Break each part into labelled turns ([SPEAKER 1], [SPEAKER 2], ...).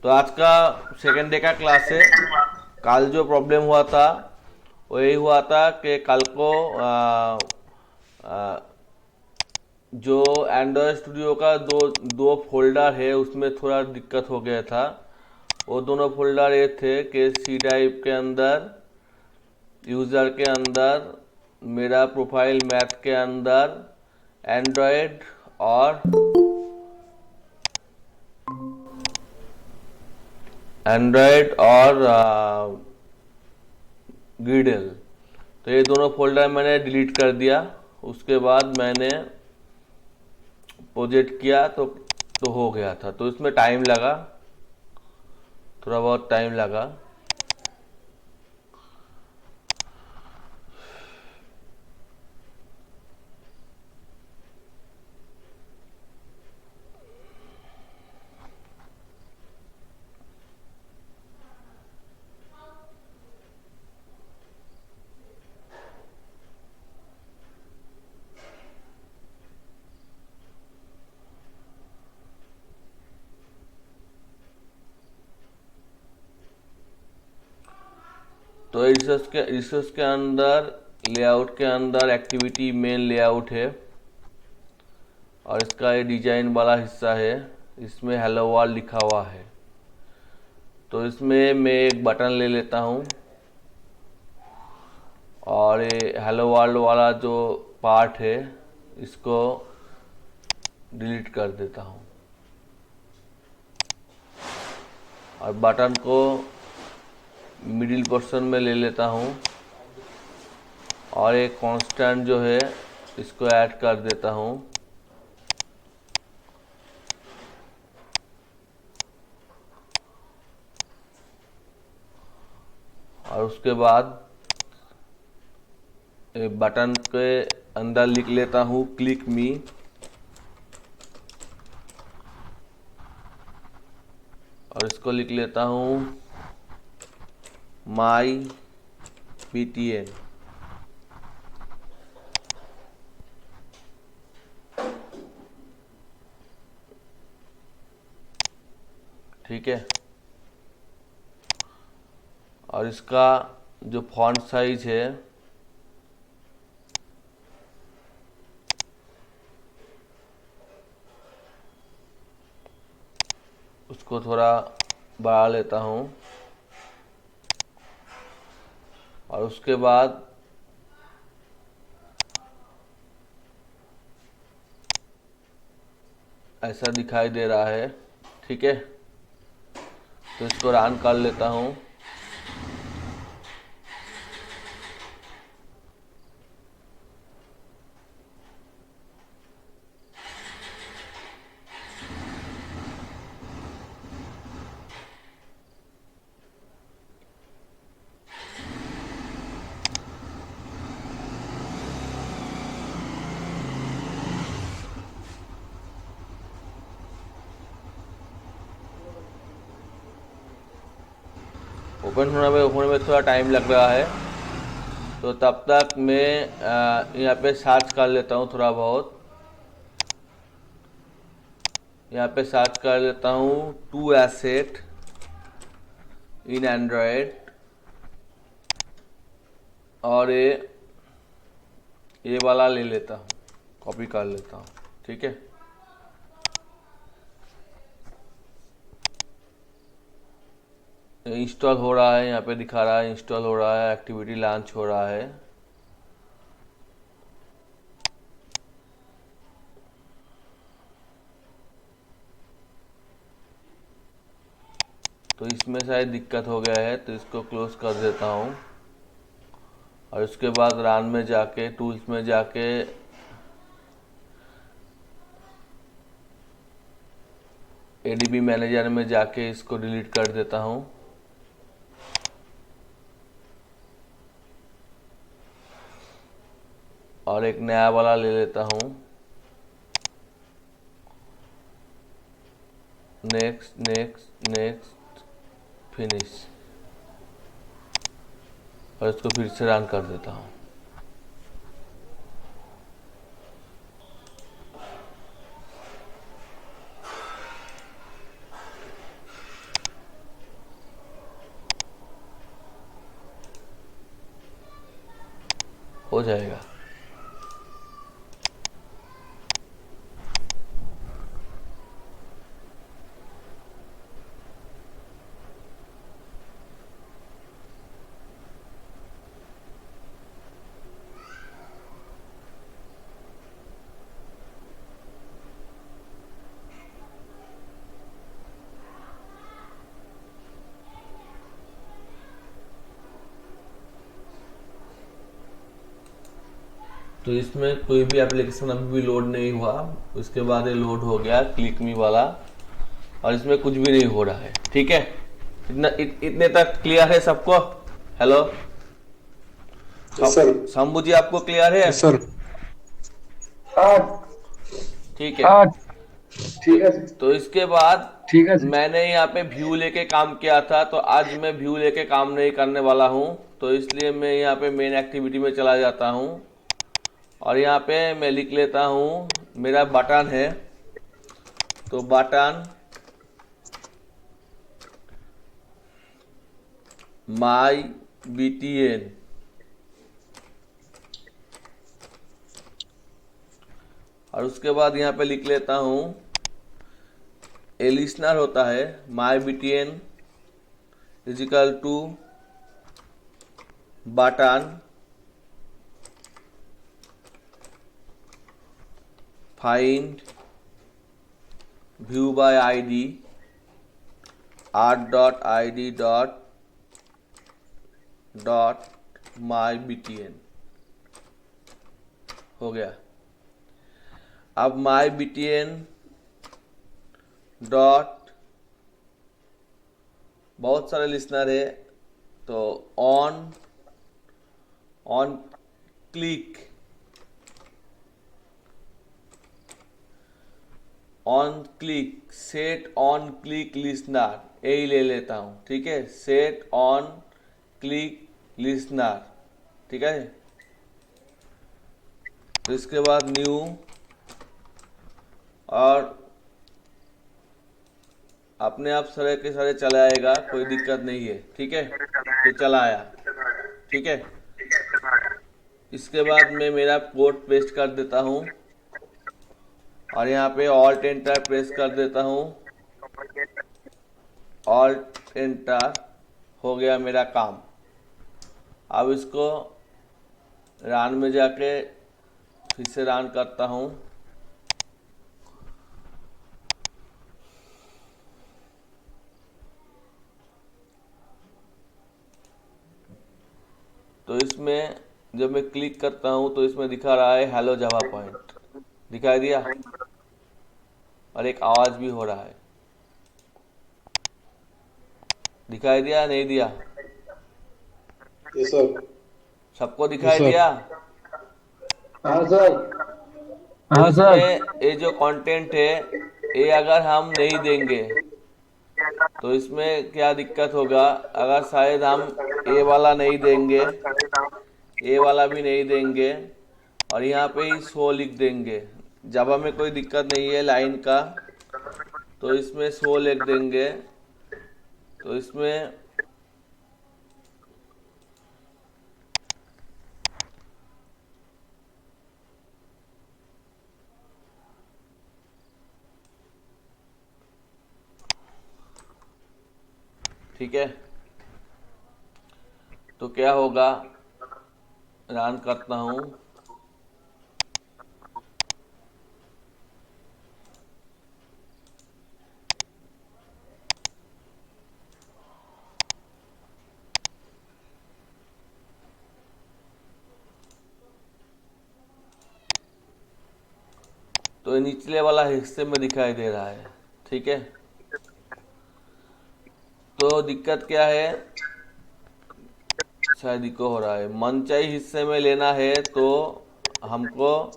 [SPEAKER 1] तो आज का सेकेंड डे का क्लास है। कल जो प्रॉब्लम हुआ था वो यही हुआ था कि कल को आ, जो एंड्रॉयड स्टूडियो का दो दो फोल्डर है उसमें थोड़ा दिक्कत हो गया था। वो दोनों फोल्डर ये थे कि सी ड्राइव के अंदर, यूज़र के अंदर, मेरा प्रोफाइल मैथ के अंदर, एंड्रॉयड और ग्रीडल। तो ये दोनों फोल्डर मैंने डिलीट कर दिया। उसके बाद मैंने प्रोजेक्ट किया तो हो गया था। तो इसमें टाइम लगा, थोड़ा बहुत टाइम लगा। तो रिसोर्स के अंदर, लेआउट के अंदर एक्टिविटी मेन लेआउट है और इसका ये डिजाइन वाला हिस्सा है। इसमें हेलो वर्ल्ड लिखा हुआ है। तो इसमें मैं एक बटन ले लेता हूँ और ये हेलो वर्ल्ड वाला जो पार्ट है इसको डिलीट कर देता हूँ और बटन को मिडिल पोर्शन में ले लेता हूँ और एक कांस्टेंट जो है इसको ऐड कर देता हूँ। और उसके बाद बटन के अंदर लिख लेता हूँ क्लिक मी। और इसको लिख लेता हूँ माई पीटीएन। ठीक है। और इसका जो फॉन्ट साइज है उसको थोड़ा बढ़ा लेता हूँ और उसके बाद ऐसा दिखाई दे रहा है। ठीक है। तो इसको रन कर लेता हूँ। ओपन होने में थोड़ा टाइम लग रहा है। तो तब तक मैं यहाँ पे सर्च कर लेता हूँ थोड़ा बहुत। यहाँ पे सर्च कर लेता हूँ टू एसेट इन एंड्रॉयड और ये वाला ले लेता हूँ, कॉपी कर लेता हूँ। ठीक है। इंस्टॉल हो रहा है, यहाँ पे दिखा रहा है इंस्टॉल हो रहा है, एक्टिविटी लॉन्च हो रहा है। तो इसमें शायद दिक्कत हो गया है तो इसको क्लोज कर देता हूँ और उसके बाद रन में जाके, टूल्स में जाके एडीबी मैनेजर में जाके इसको डिलीट कर देता हूँ। और एक नया वाला ले लेता हूँ। Next next next, finish. और इसको फिर से रन कर देता हूँ। हो जाएगा। तो इसमें कोई भी एप्लीकेशन अभी भी लोड नहीं हुआ, उसके बाद ये लोड हो गया क्लिक मी वाला, और इसमें कुछ भी नहीं हो रहा है। ठीक है, इतने तक क्लियर है सबको? Hello
[SPEAKER 2] sir.
[SPEAKER 1] शंभू जी, आपको क्लियर है?
[SPEAKER 2] सर। हाँ।
[SPEAKER 1] ठीक है।
[SPEAKER 2] हाँ।
[SPEAKER 1] तो,
[SPEAKER 2] ठीक है।
[SPEAKER 1] तो इसके बाद
[SPEAKER 2] ठीक है।
[SPEAKER 1] मैंने यहाँ पे व्यू लेके काम किया था, तो आज मैं व्यू लेके काम नहीं करने वाला हूँ। तो इसलिए मैं यहाँ पे मेन एक्टिविटी में चला जाता हूँ, और यहाँ पे मैं लिख लेता हूँ मेरा बटन है, तो बटन माई BTN, और उसके बाद यहाँ पे लिख लेता हूँ ए लिसनर होता है my BTN is equal to button find view by ID art.id dot my BTN हो गया। अब माई BTN डॉट, बहुत सारे लिसनर है, तो on click set on click listener, यही ले लेता हूँ। ठीक है, सेट ऑन क्लिक लिसनर। ठीक है, तो इसके बाद न्यू, और अपने आप सारे के सारे चला आएगा, कोई दिक्कत नहीं है। ठीक है, तो चला आया। ठीक है, इसके बाद मैं मेरा कोड पेस्ट कर देता हूँ, और यहाँ पे ऑल्ट एंटर प्रेस कर देता हूँ। ऑल्ट एंटर, हो गया मेरा काम। अब इसको रन में जाके फिर से रन करता हूँ। तो इसमें जब मैं क्लिक करता हूँ तो इसमें दिखा रहा है हेलो जावा पॉइंट, दिखाई दिया, और एक आवाज भी हो रहा है। दिखाई दिया नहीं दिया?
[SPEAKER 2] सर।
[SPEAKER 1] सबको दिखाई दिया?
[SPEAKER 2] हाँ सर।
[SPEAKER 1] तो
[SPEAKER 2] हाँ सर।
[SPEAKER 1] इसमें ये जो कंटेंट है, ये अगर हम नहीं देंगे तो इसमें क्या दिक्कत होगा? अगर शायद हम ए वाला नहीं देंगे, ए वाला भी नहीं देंगे, और यहाँ पे ही शो लिख देंगे, जावा में कोई दिक्कत नहीं है लाइन का, तो इसमें शो लिख देंगे, तो इसमें ठीक है, तो क्या होगा, रन करता हूँ। तो ये निचले वाला हिस्से में दिखाई दे रहा है। ठीक है, तो दिक्कत क्या है, शायद इको हो रहा है। मनचाही हिस्से में लेना है तो हमको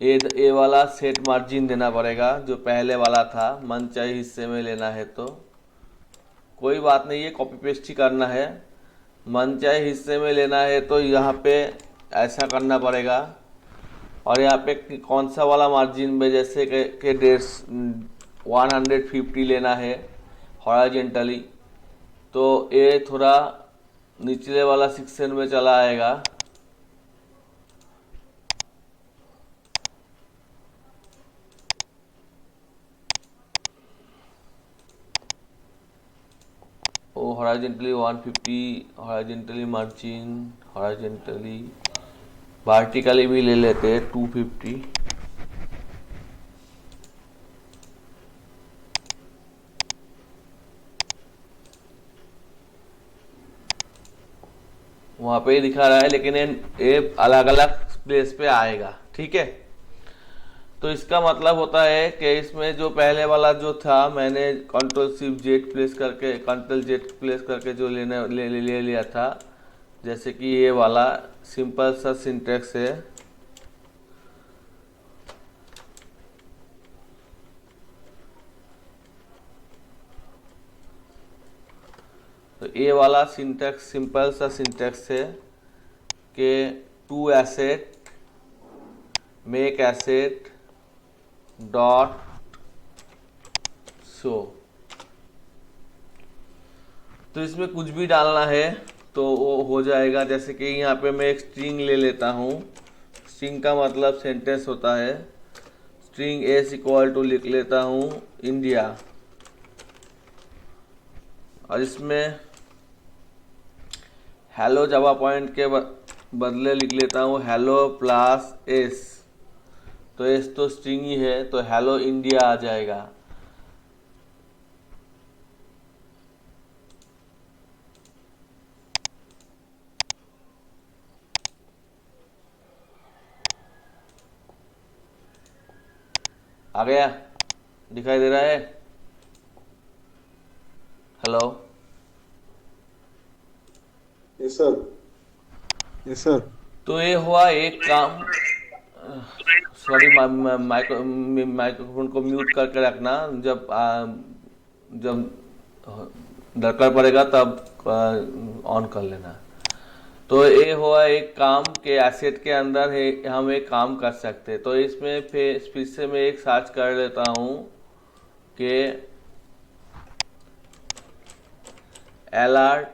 [SPEAKER 1] ए वाला सेट मार्जिन देना पड़ेगा, जो पहले वाला था। मनचाही हिस्से में लेना है तो कोई बात नहीं है, कॉपी पेस्ट ही करना है। मनचाही हिस्से में लेना है तो यहाँ पे ऐसा करना पड़ेगा, और यहाँ पे कौन सा वाला मार्जिन में, जैसे कि 150 लेना है हॉरिजॉन्टली, तो ये थोड़ा निचले वाला सेक्शन में चला आएगा। Horizontally 150, horizontally margin, horizontally vertically भी ले लेते हैं 250। वहां पे ही दिखा रहा है, लेकिन ये अलग अलग प्लेस पे आएगा, ठीक है। तो इसका मतलब होता है कि इसमें जो पहले वाला जो था, मैंने कंट्रोल-Shift-Z प्लेस करके, कंट्रोल-Z प्लेस करके जो ले लिया था, जैसे कि ये वाला सिंपल सा सिंटेक्स है। तो ये वाला सिंटेक्स सिंपल सा सिंटेक्स है कि to asset make asset dot show. तो इसमें कुछ भी डालना है तो वो हो जाएगा। जैसे कि यहाँ पे मैं एक स्ट्रिंग ले लेता हूँ। स्ट्रिंग का मतलब सेंटेंस होता है। स्ट्रिंग एस इक्वल टू लिख लेता हूँ इंडिया, और इसमें हेलो जावा पॉइंट के बदले लिख लेता हूँ हेलो प्लस एस। तो एस तो स्ट्रिंग ही है, तो हेलो इंडिया आ जाएगा। आ गया, दिखाई दे रहा है? Hello,
[SPEAKER 3] yes sir, yes sir.
[SPEAKER 1] तो ये हुआ एक काम। सॉरी, माइक्रोफोन को म्यूट करके रखना, जब दरकार पड़ेगा तब ऑन कर लेना। तो ये हुआ एक काम के एसेट के अंदर है, हम एक काम कर सकते हैं। तो इसमें फिर से मैं एक सर्च कर लेता हूँ कि alert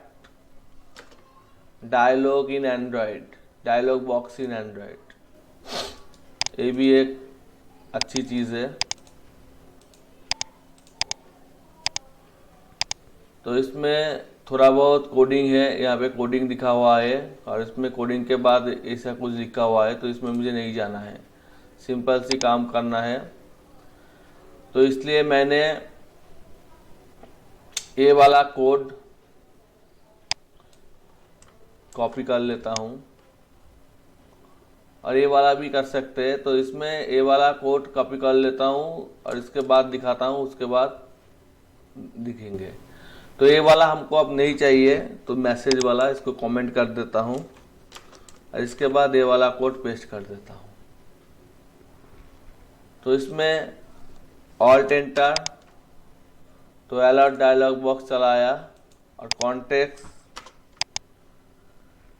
[SPEAKER 1] dialog in Android, dialog box in Android, ये भी एक अच्छी चीज़ है। तो इसमें थोड़ा बहुत कोडिंग है, यहाँ पे कोडिंग दिखा हुआ है, और इसमें कोडिंग के बाद ऐसा कुछ लिखा हुआ है, तो इसमें मुझे नहीं जाना है, सिंपल सी काम करना है। तो इसलिए मैंने ये वाला कोड कॉपी कर लेता हूँ, और ये वाला भी कर सकते हैं। तो इसमें ये वाला कोड कॉपी कर लेता हूँ और इसके बाद दिखाता हूँ, उसके बाद दिखेंगे। तो ये वाला हमको अब नहीं चाहिए, तो मैसेज वाला इसको कमेंट कर देता हूँ, और इसके बाद ये वाला कोड पेस्ट कर देता हूँ। तो इसमें ऑल्ट एंटर, तो अलर्ट डायलॉग बॉक्स चला आया, और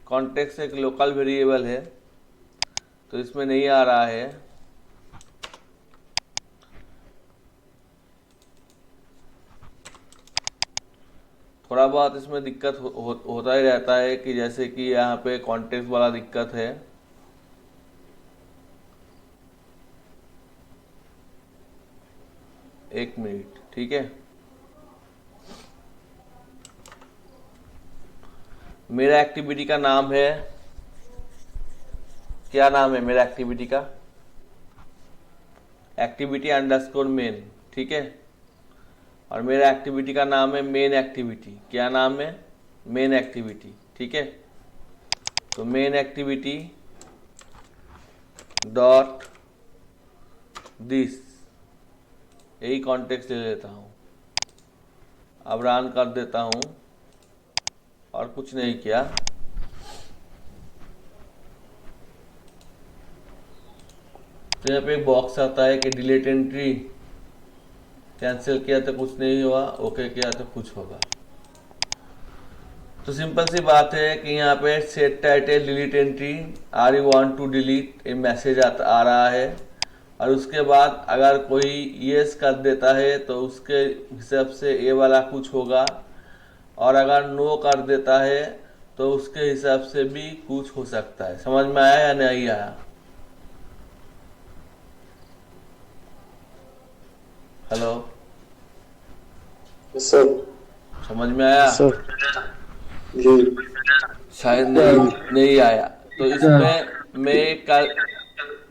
[SPEAKER 1] कॉन्टेक्स्ट एक लोकल वेरिएबल है, तो इसमें नहीं आ रहा है। थोड़ा बहुत इसमें दिक्कत होता ही रहता है, कि जैसे कि यहाँ पे कॉन्टेक्स्ट वाला दिक्कत है। एक मिनट, ठीक है। मेरा एक्टिविटी का नाम है, क्या नाम है मेरा एक्टिविटी का? एक्टिविटी अंडरस्कोर मेन, ठीक है। और मेरा एक्टिविटी का नाम है मेन एक्टिविटी। क्या नाम है? मेन एक्टिविटी, ठीक है। तो मेन एक्टिविटी डॉट दिस, यही कॉन्टेक्स्ट ले लेता हूँ। अब रन कर देता हूँ, और कुछ नहीं किया। तो यहाँ पे एक बॉक्स आता है कि डिलीट एंट्री, कैंसिल किया तो कुछ नहीं हुआ, ओके किया तो कुछ होगा। तो सिंपल सी बात है कि यहाँ पे set title delete entry, are you want to delete, ये मैसेज आ रहा है। और उसके बाद अगर कोई यस कर देता है तो उसके हिसाब से ये वाला कुछ होगा, और अगर नो कर देता है तो उसके हिसाब से भी कुछ हो सकता है। समझ में आया या नहीं आया? Hello,
[SPEAKER 3] yes sir.
[SPEAKER 1] समझ में आया?
[SPEAKER 3] सर जी
[SPEAKER 1] शायद नहीं आया। तो इसमें मैं एक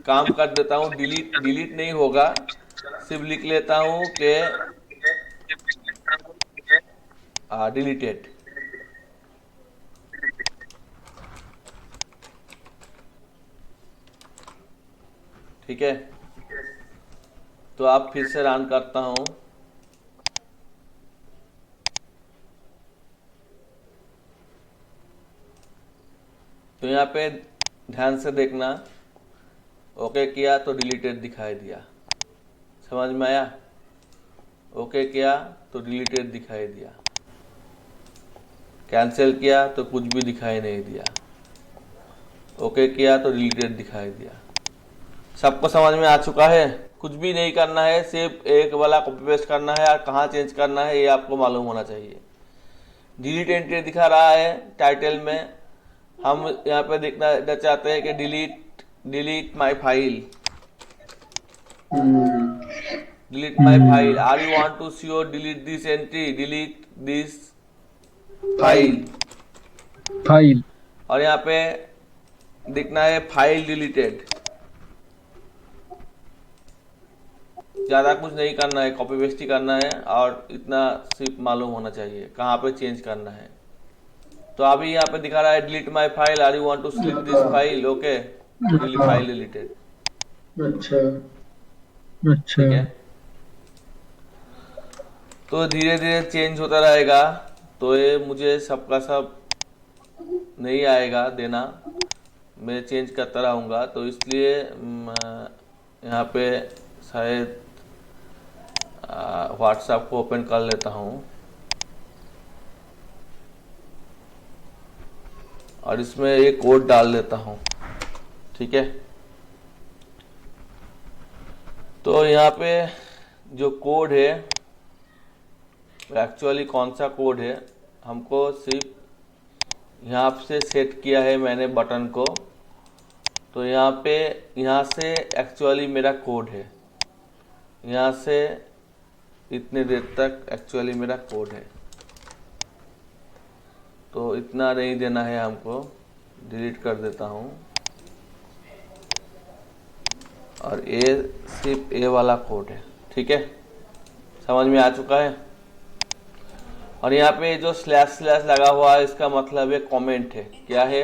[SPEAKER 1] काम कर देता हूँ, डिलीट नहीं होगा, सिर्फ लिख लेता हूँ कि डिलीटेड। ठीक है, तो आप फिर से रन करता हूँ। तो यहाँ पे ध्यान से देखना, ओके किया तो डिलीटेड दिखाई दिया। समझ में आया? ओके किया तो डिलीटेड दिखाई दिया, कैंसिल किया तो कुछ भी दिखाई नहीं दिया, ओके किया तो डिलीटेड दिखाई दिया। सबको समझ में आ चुका है? कुछ भी नहीं करना है, सिर्फ एक वाला कॉपी पेस्ट करना है और कहाँ चेंज करना है ये आपको मालूम होना चाहिए। डिलीट एंट्री दिखा रहा है टाइटल में, हम यहाँ पे देखना चाहते हैं कि delete my file, delete my file. Are you want to see और delete this entry, delete this file.
[SPEAKER 2] File.
[SPEAKER 1] और यहाँ पे दिखना है फाइल डिलीटेड। ज़्यादा कुछ नहीं करना है, कॉपी पेस्ट ही करना है और इतना सिर्फ मालूम होना चाहिए कहाँ पे चेंज करना है। तो अभी यहाँ पे दिखा रहा है delete my file, are you want to slip this file, okay, delete file deleted.
[SPEAKER 2] अच्छा अच्छा।
[SPEAKER 1] ठीक है, तो धीरे धीरे चेंज होता रहेगा। तो ये मुझे सबका सब नहीं आएगा देना, मैं चेंज करता रहूँगा। तो इसलिए यहाँ पे शायद व्हाट्सएप को ओपन कर लेता हूँ और इसमें एक कोड डाल देता हूँ। ठीक है, तो यहाँ पे जो कोड है एक्चुअली कौन सा कोड है, हमको सिर्फ यहाँ से सेट किया है मैंने बटन को। तो यहाँ से एक्चुअली मेरा कोड है, यहाँ से इतने देर तक एक्चुअली मेरा कोड है। तो इतना नहीं देना है हमको, डिलीट कर देता हूँ। और ये सिर्फ ए वाला कोड है। ठीक है, समझ में आ चुका है? और यहाँ पे जो स्लैश स्लैश लगा हुआ है इसका मतलब है कमेंट है। क्या है?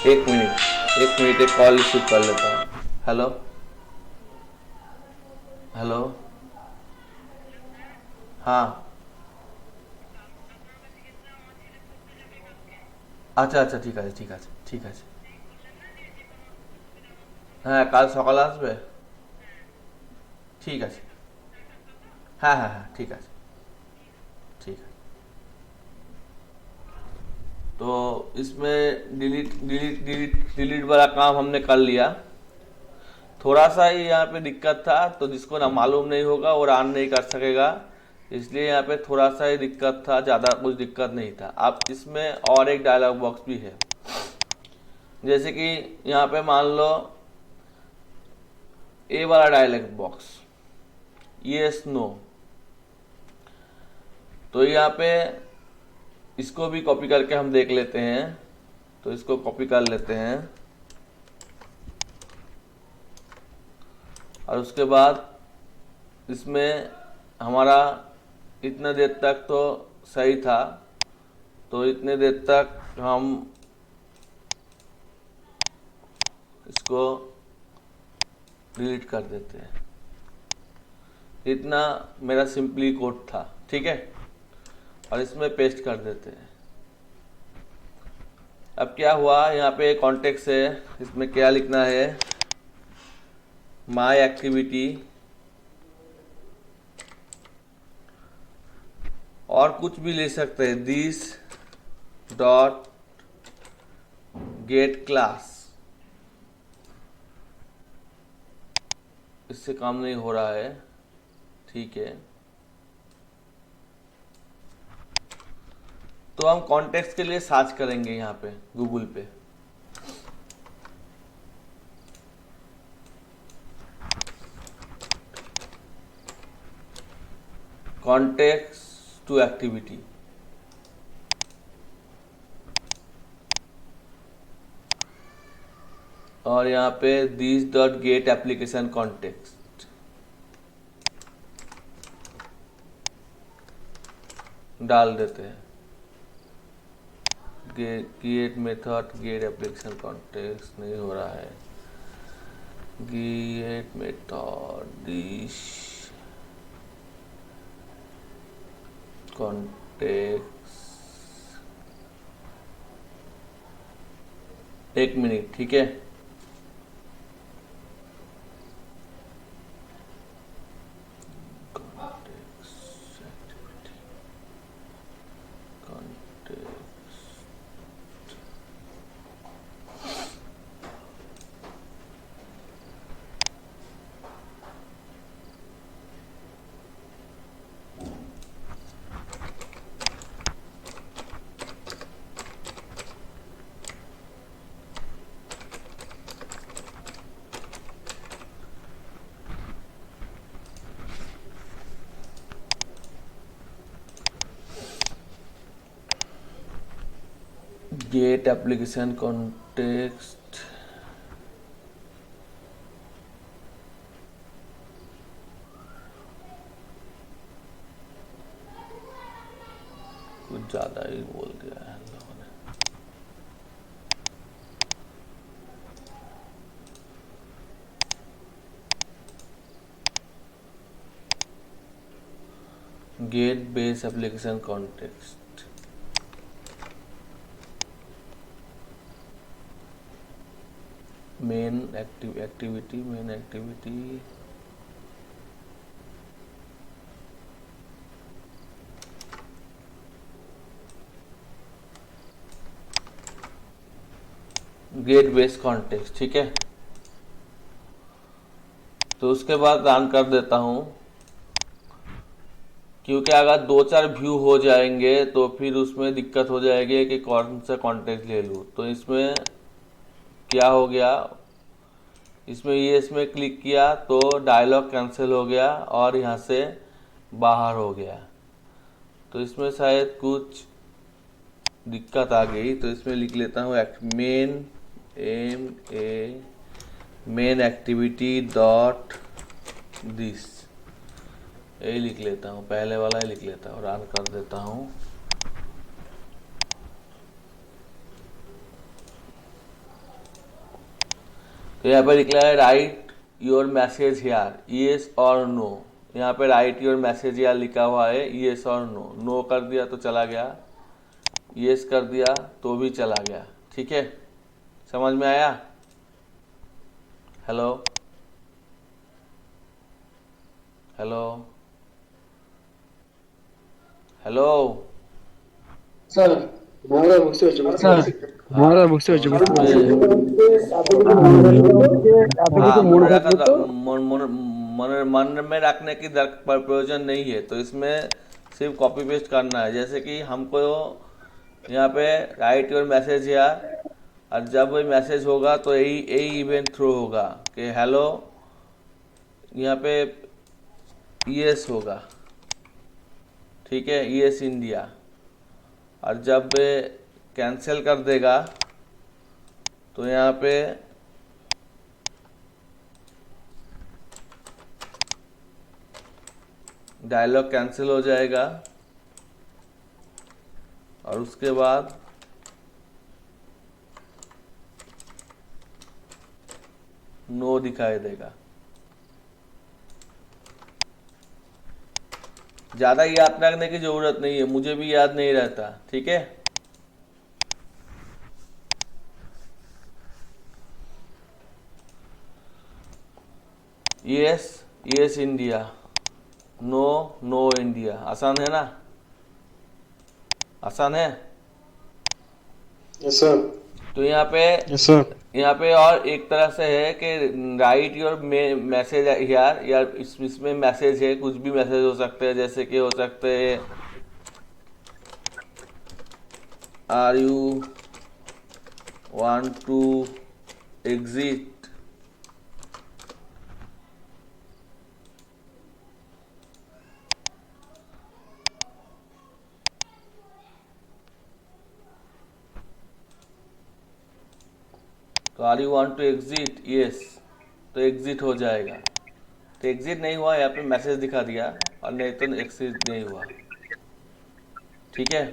[SPEAKER 1] एक मिनट एक कॉल रिसीव कर लेता हूँ। हेलो हेलो, हाँ আচ্ছা আচ্ছা ঠিক আছে ঠিক আছে ঠিক আছে। হ্যাঁ কাল সকালে আসবে? ঠিক আছে, হ্যাঁ হ্যাঁ হ্যাঁ ঠিক আছে ঠিক আছে। तो इसमें डिलीट वाला काम हमने कर लिया। थोड़ा सा ही यहाँ पे दिक्कत था, तो जिसको ना मालूम नहीं होगा वो रन नहीं कर सकेगा, इसलिए यहाँ पे थोड़ा सा ही दिक्कत था, ज़्यादा कुछ दिक्कत नहीं था। अब इसमें और एक डायलॉग बॉक्स भी है, जैसे कि यहाँ पे मान लो ए वाला डायलॉग बॉक्स, यस नो। तो यहाँ पे इसको भी कॉपी करके हम देख लेते हैं। तो इसको कॉपी कर लेते हैं और उसके बाद इसमें हमारा इतने देर तक तो सही था, तो इतने देर तक हम इसको डिलीट कर देते हैं। इतना मेरा सिंपली कोड था। ठीक है, और इसमें पेस्ट कर देते हैं। अब क्या हुआ, यहाँ पे कॉन्टेक्स्ट है, इसमें क्या लिखना है, माय एक्टिविटी और कुछ भी ले सकते हैं, दिस डॉट गेट क्लास। इससे काम नहीं हो रहा है। ठीक है, तो हम कॉन्टेक्स्ट के लिए सर्च करेंगे यहाँ पे गूगल पे। कॉन्टेक्स्ट टू एक्टिविटी, और यहाँ पे this dot gate application context डाल देते हैं। Get method gate application context नहीं हो रहा है। Get method this context, 1 minute, ठीक है। गेट एप्लीकेशन कॉन्टेक्स्ट, कुछ ज्यादा ही बोल दिया है लोगों ने। Get base application context, main activity, main activity, get base context, ठीक है। तो उसके बाद रन कर देता हूं, क्योंकि अगर 2-4 व्यू हो जाएंगे तो फिर उसमें दिक्कत हो जाएगी कि कौन सा कॉन्टेक्स्ट ले लूं। तो इसमें क्या हो गया, इसमें ये इसमें क्लिक किया तो डायलॉग कैंसिल हो गया और यहाँ से बाहर हो गया। तो इसमें शायद कुछ दिक्कत आ गई, तो इसमें लिख लेता हूँ मेन एक्टिविटी डॉट दिस, यही लिख लेता हूँ, पहले वाला ही लिख लेता हूँ, रन कर देता हूँ। तो यहाँ पे लिखा है right your message here, yes और नो। यहाँ पे राइट योर मैसेज हियर लिखा हुआ है, येस और नो। नो कर दिया तो चला गया, येस कर दिया तो भी चला गया, ठीक है। समझ में आया? हेलो हेलो हेलो
[SPEAKER 3] सर हमारा मुझसे
[SPEAKER 2] सर हमारा मुझसे
[SPEAKER 1] हाँ, मन में रखने की प्रयोजन नहीं है। तो इसमें सिर्फ कॉपी पेस्ट करना है। जैसे कि हमको यहाँ पे राइट योर मैसेज यार, और जब वही मैसेज होगा तो यही यही इवेंट थ्रो होगा कि हेलो, यहाँ पे ईएस होगा, ठीक है, ईएस इंडिया। और जब कैंसिल कर देगा तो यहाँ पे डायलॉग कैंसिल हो जाएगा और उसके बाद नो दिखाई देगा। ज़्यादा याद रखने की ज़रूरत नहीं है, मुझे भी याद नहीं रहता, ठीक है। Yes yes India, no no India. आसान है ना? आसान है।
[SPEAKER 3] Yes sir.
[SPEAKER 1] तो यहाँ पे
[SPEAKER 3] यस सर।
[SPEAKER 1] यहाँ पे और एक तरह से है कि राइट योर मैसेज यार, इसमें मैसेज है, कुछ भी मैसेज हो सकते हैं। जैसे कि हो सकते हैं are you want to exit, तो are you want to exit, yes, तो एग्जिट हो जाएगा। तो एग्जिट नहीं हुआ, यहाँ पे मैसेज दिखा दिया, और नहीं तो एग्जिट नहीं हुआ। ठीक है,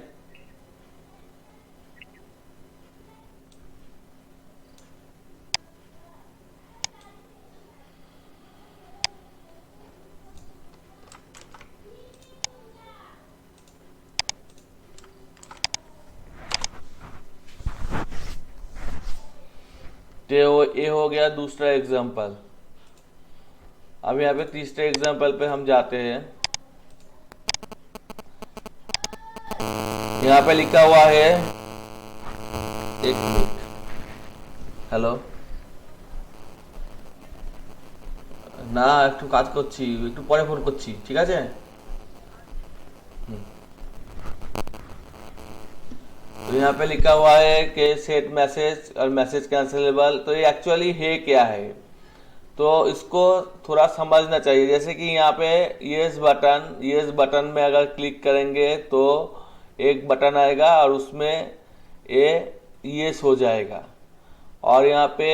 [SPEAKER 1] तो ये हो गया दूसरा एग्जाम्पल। अब यहाँ पे तीसरे एग्जाम्पल पे हम जाते हैं। यहाँ पे लिखा हुआ है, एक मिनट, हेलो না, একটু কাজ করছি, একটু পরে ফোন করছি, ঠিক আছে? तो यहाँ पे लिखा हुआ है कि सेट मैसेज और मैसेज कैंसिलेबल। तो ये एक्चुअली है क्या है, तो इसको थोड़ा समझना चाहिए। जैसे कि यहाँ पे यस बटन में अगर क्लिक करेंगे तो एक बटन आएगा और उसमें ये यस हो जाएगा, और यहाँ पे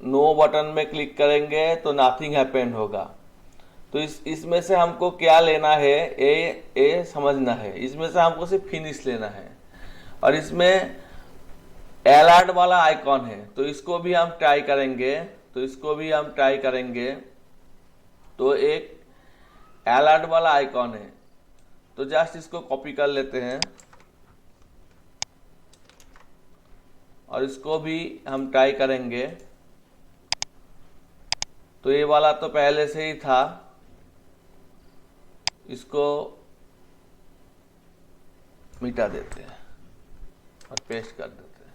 [SPEAKER 1] नो बटन में क्लिक करेंगे तो नथिंग हैपेंड होगा। तो इसमें से हमको क्या लेना है, ये समझना है। इसमें से हमको सिर्फ फिनिश लेना है, और इसमें अलर्ट वाला आइकॉन है, तो इसको भी हम ट्राई करेंगे। तो एक अलर्ट वाला आइकॉन है, तो जस्ट इसको कॉपी कर लेते हैं, और इसको भी हम ट्राई करेंगे। तो ये वाला तो पहले से ही था, इसको मिटा देते हैं और पेस्ट कर देते हैं।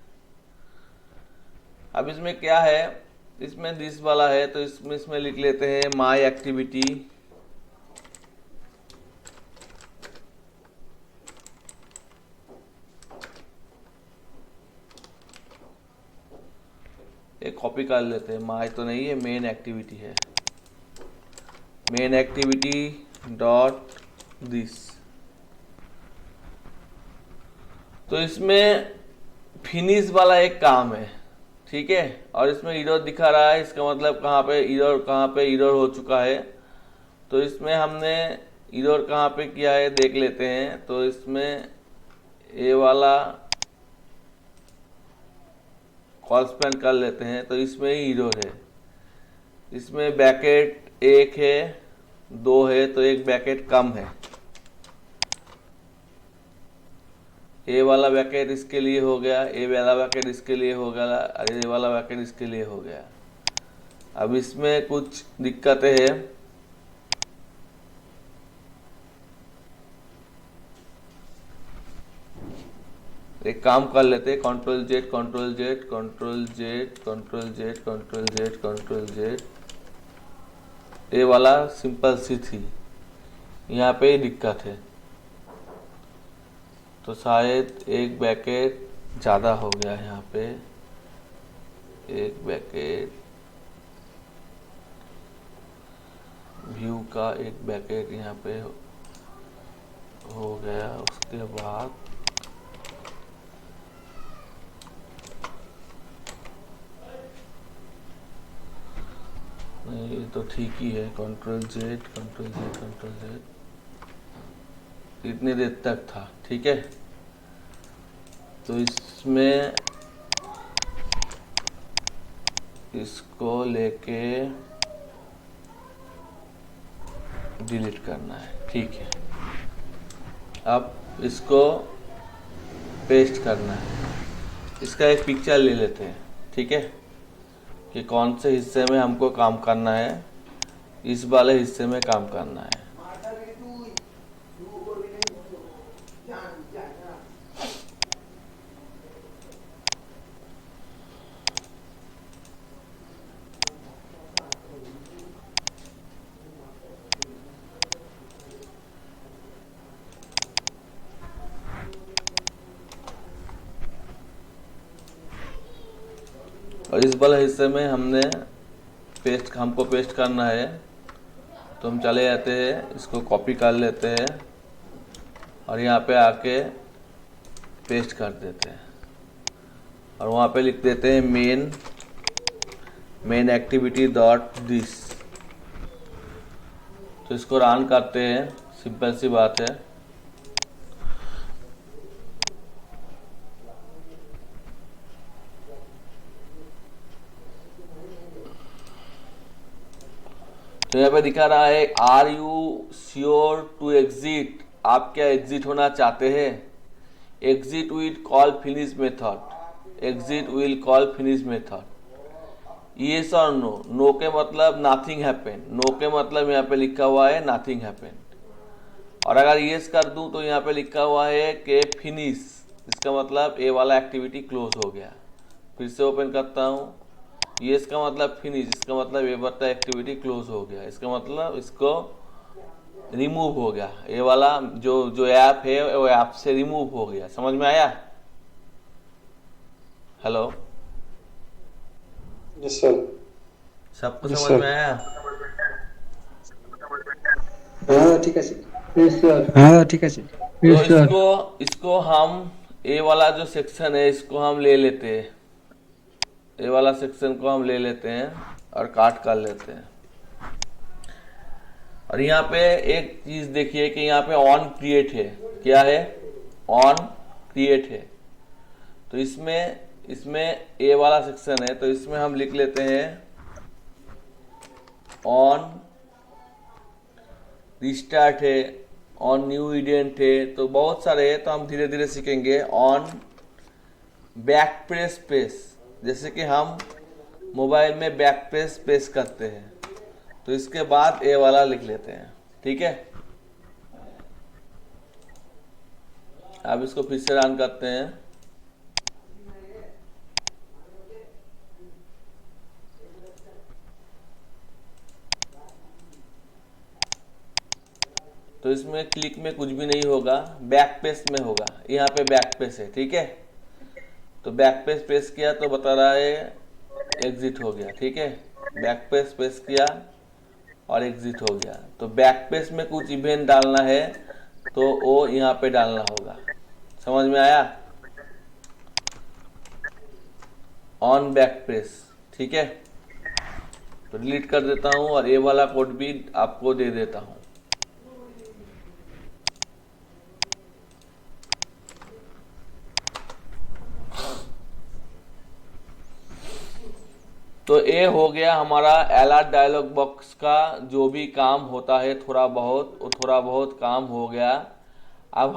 [SPEAKER 1] अब इसमें क्या है, इसमें दिस वाला है, तो इसमें लिख लेते हैं माय एक्टिविटी। एक कॉपी कर लेते हैं, माय तो नहीं है, मेन एक्टिविटी है, मेन एक्टिविटी डॉट दिस। तो इसमें फिनिश वाला एक काम है, ठीक है, और इसमें एरर दिखा रहा है, इसका मतलब कहाँ पे एरर हो चुका है। तो इसमें हमने एरर कहाँ पे किया है देख लेते हैं। तो इसमें ये वाला कॉल स्पेंड कर लेते हैं, तो इसमें ही एरर है। इसमें बैकेट 1 है, 2 है, तो एक बैकेट कम है। ये वाला बैकेट इसके लिए हो गया, ये वाला बैकेट इसके लिए हो गया, और ये वाला बैकेट इसके लिए हो गया। अब इसमें कुछ दिक्कतें हैं। एक काम कर लेते हैं, Ctrl+Z, ये वाला सिंपल सी थी, यहाँ पे ही दिक्कत है। तो शायद एक बैकेट ज़्यादा हो गया है, यहाँ पे एक बैकेट व्यू का एक बैकेट यहाँ पे हो गया। उसके बाद नहीं, ये तो ठीक ही है, Ctrl+Z, इतनी देर तक था, ठीक है। तो इसमें इसको लेके डिलीट करना है, ठीक है। अब इसको पेस्ट करना है, इसका एक पिक्चर ले लेते हैं, ठीक है, कि कौन से हिस्से में हमको काम करना है। इस वाले हिस्से में काम करना है। और इस वाले हिस्से में हमको पेस्ट करना है। तो हम चले जाते हैं, इसको कॉपी कर लेते हैं और यहाँ पे आके पेस्ट कर देते हैं, और वहाँ पे लिख देते हैं main main activity dot this. तो इसको रन करते हैं, सिंपल सी बात है। तो यहाँ पे दिखा रहा है are you sure to exit, आप क्या एग्जिट होना चाहते हैं? Exit will call finish method, exit will call finish method. Yes और नो, नो के मतलब नथिंग हैपन, नो के मतलब यहाँ पे लिखा हुआ है नथिंग हैपन। और अगर यस कर दूं तो यहाँ पे लिखा हुआ है कि फिनिश, इसका मतलब ये वाला एक्टिविटी क्लोज हो गया। फिर से ओपन करता हूँ, ये इसका मतलब फिनिश, इसका मतलब ये वाला एक्टिविटी क्लोज हो गया, इसका मतलब इसको रिमूव हो गया, ये वाला जो जो ऐप है वो ऐप से रिमूव हो गया। समझ में आया? Hello,
[SPEAKER 3] yes sir.
[SPEAKER 1] सबको
[SPEAKER 2] Yes,
[SPEAKER 1] समझ
[SPEAKER 2] sir.
[SPEAKER 1] में आया?
[SPEAKER 3] हाँ ठीक है सर। Yes sir.
[SPEAKER 2] हाँ ठीक है सर।
[SPEAKER 1] तो इसको हम ये वाला जो सेक्शन है इसको हम ले लेते हैं, ये वाला सेक्शन को हम ले लेते हैं और काट कर लेते हैं। और यहाँ पे एक चीज देखिए कि यहाँ पे ऑन क्रिएट है, क्या है? ऑन क्रिएट है। तो इसमें ए वाला सेक्शन है, तो इसमें हम लिख लेते हैं ऑन रिस्टार्ट है, ऑन न्यू इवेंट है, तो बहुत सारे है, तो हम धीरे धीरे सीखेंगे। ऑन बैक प्रेस पेस, जैसे कि हम मोबाइल में बैक प्रेस पेस करते हैं, तो इसके बाद ए वाला लिख लेते हैं। ठीक है, अब इसको फिर से रन करते हैं। तो इसमें क्लिक में कुछ भी नहीं होगा, बैक पेस में होगा। यहाँ पे बैक पेस है, ठीक है। तो बैक पेस प्रेस किया तो बता रहा है एग्जिट हो गया, ठीक है। बैक पेस प्रेस किया और एग्जिट हो गया। तो बैक पेस में कुछ इवेंट डालना है तो वो यहाँ पे डालना होगा। समझ में आया? ऑन बैक प्रेस, ठीक है। तो डिलीट कर देता हूँ और ये वाला कोड भी आपको दे देता हूँ। तो ये हो गया हमारा अलर्ट डायलॉग बॉक्स का जो भी काम होता है, थोड़ा बहुत काम हो गया। अब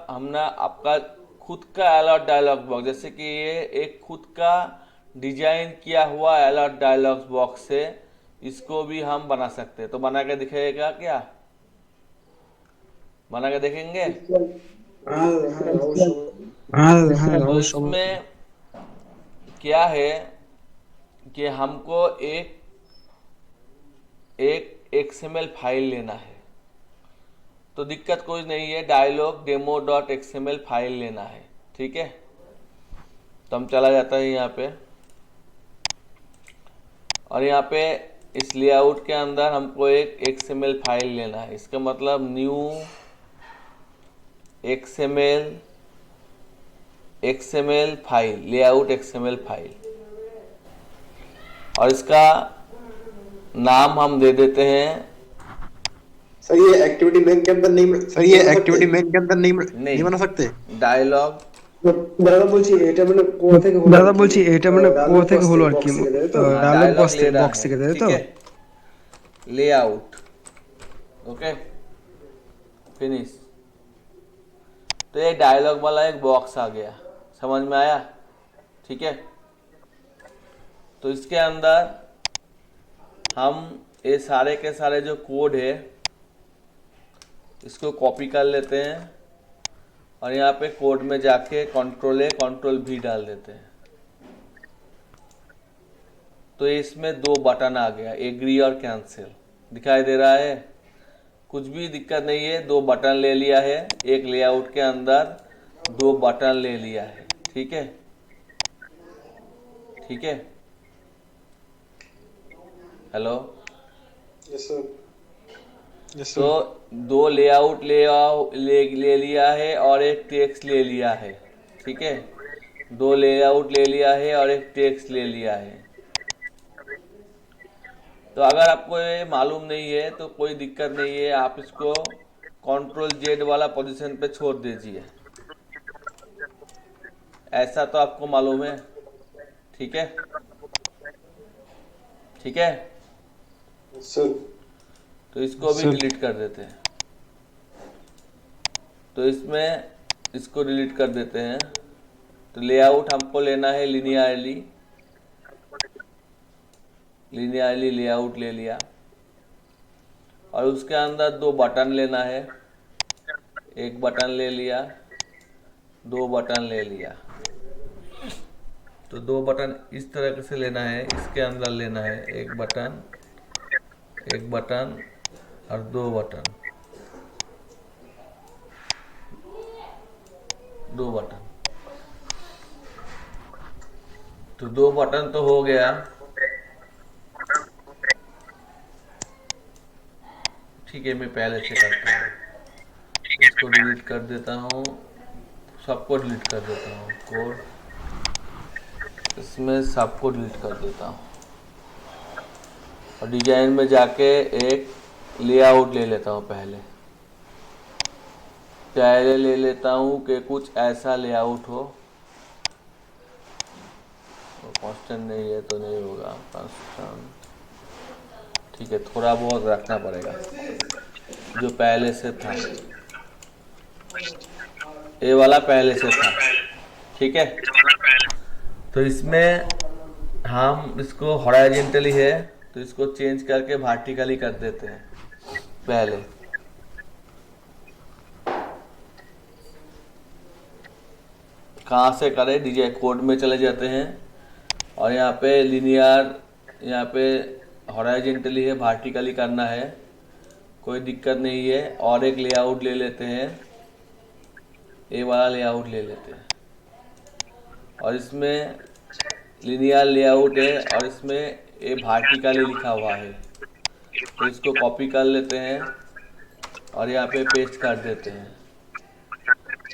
[SPEAKER 1] हमने आपका खुद का अलर्ट डायलॉग बॉक्स, जैसे कि ये एक खुद का डिजाइन किया हुआ अलर्ट डायलॉग बॉक्स है, इसको भी हम बना सकते हैं। तो बना के दिखाएगा क्या? बना के देखेंगे?
[SPEAKER 3] हाँ हाँ अवश्य।
[SPEAKER 2] हाँ हाँ
[SPEAKER 1] तो
[SPEAKER 2] अवश्य।
[SPEAKER 1] इसमें क्या है कि हमको एक XML फाइल लेना है। तो दिक्कत कोई नहीं है, dialogue demo dot XML file लेना है, ठीक है। तो हम चला जाता है यहाँ पे, और यहाँ पे इस लेआउट के अंदर हमको एक XML फाइल लेना है। इसका मतलब new XML file, layout XML file, और इसका नाम हम दे देते हैं।
[SPEAKER 3] सर ये एक्टिविटी बैंक के अंदर नहीं, सर ये एक्टिविटी बैंक के अंदर नहीं बना सकते।
[SPEAKER 1] डायलॉग
[SPEAKER 3] দাদা বলছি এটা মানে কোথা থেকে হলো
[SPEAKER 2] দাদা বলছি এটা মানে কোথা থেকে হলো আর কি, ডায়লগ
[SPEAKER 1] डायलॉग ले रहा
[SPEAKER 2] বক্স
[SPEAKER 1] है,
[SPEAKER 2] থেকে তাই
[SPEAKER 1] ठीक
[SPEAKER 2] তো?
[SPEAKER 1] है। Layout, okay, finish. तो ये डायलॉग वाला एक बॉक्स आ गया, समझ में आया? ठीक है। तो इसके अंदर हम ये सारे के सारे जो कोड है इसको कॉपी कर लेते हैं और यहाँ पे कोड में जाके Ctrl+A Ctrl+V डाल देते हैं। तो इसमें दो बटन आ गया, एग्री और कैंसिल दिखाई दे रहा है। कुछ भी दिक्कत नहीं है, दो बटन ले लिया है, एक लेआउट के अंदर दो बटन ले लिया है, ठीक है। ठीक है, हेलो।
[SPEAKER 3] Yes sir. यस
[SPEAKER 1] तो दो लेआउट ले लिया है और एक टेक्स्ट ले लिया है, ठीक है। दो लेआउट ले लिया है और एक टेक्स्ट ले लिया है। तो अगर आपको ये मालूम नहीं है तो कोई दिक्कत नहीं है, आप इसको Ctrl Z वाला पोजीशन पे छोड़ दीजिए। ऐसा तो आपको मालूम है, ठीक है, ठीक है।
[SPEAKER 3] सर
[SPEAKER 1] तो इसको भी
[SPEAKER 2] सर
[SPEAKER 1] डिलीट कर देते हैं। तो इसमें इसको डिलीट कर देते हैं। तो लेआउट हमको लेना है लिनियरली, लिनियरली लेआउट ले लिया। और उसके अंदर दो बटन लेना है, एक बटन ले लिया, दो बटन ले लिया। तो दो बटन इस तरह से लेना है, इसके अंदर लेना है एक बटन, एक बटन और दो बटन, दो बटन। तो दो बटन तो हो गया, ठीक है। मैं पहले से करता हूँ, इसको डिलीट कर देता हूँ, सबको डिलीट कर देता हूँ, कोड इसमें सबको डिलीट कर देता हूँ। और डिजाइन में जाके एक लेआउट ले लेता हूँ। पहले ले लेता हूँ कि कुछ ऐसा लेआउट हो। तो कांस्टेंट नहीं है तो नहीं होगा कांस्टेंट, ठीक है, थोड़ा बहुत रखना पड़ेगा जो पहले से था। ये वाला पहले से था, ठीक है। तो इसमें हम इसको हॉरिजॉन्टली है तो इसको चेंज करके वर्टिकली कर देते हैं। पहले कहाँ से करें, डिजाइन कोड में चले जाते हैं और यहाँ पे लिनियर, यहाँ पे हॉरिजॉन्टली है, वर्टिकली करना है, कोई दिक्कत नहीं है। और एक लेआउट ले लेते हैं, ये वाला लेआउट ले लेते हैं। और इसमें लिनियर लेआउट है और इसमें ये वर्टिकली लिखा हुआ है। तो इसको कॉपी कर लेते हैं और यहाँ पे पेस्ट कर देते हैं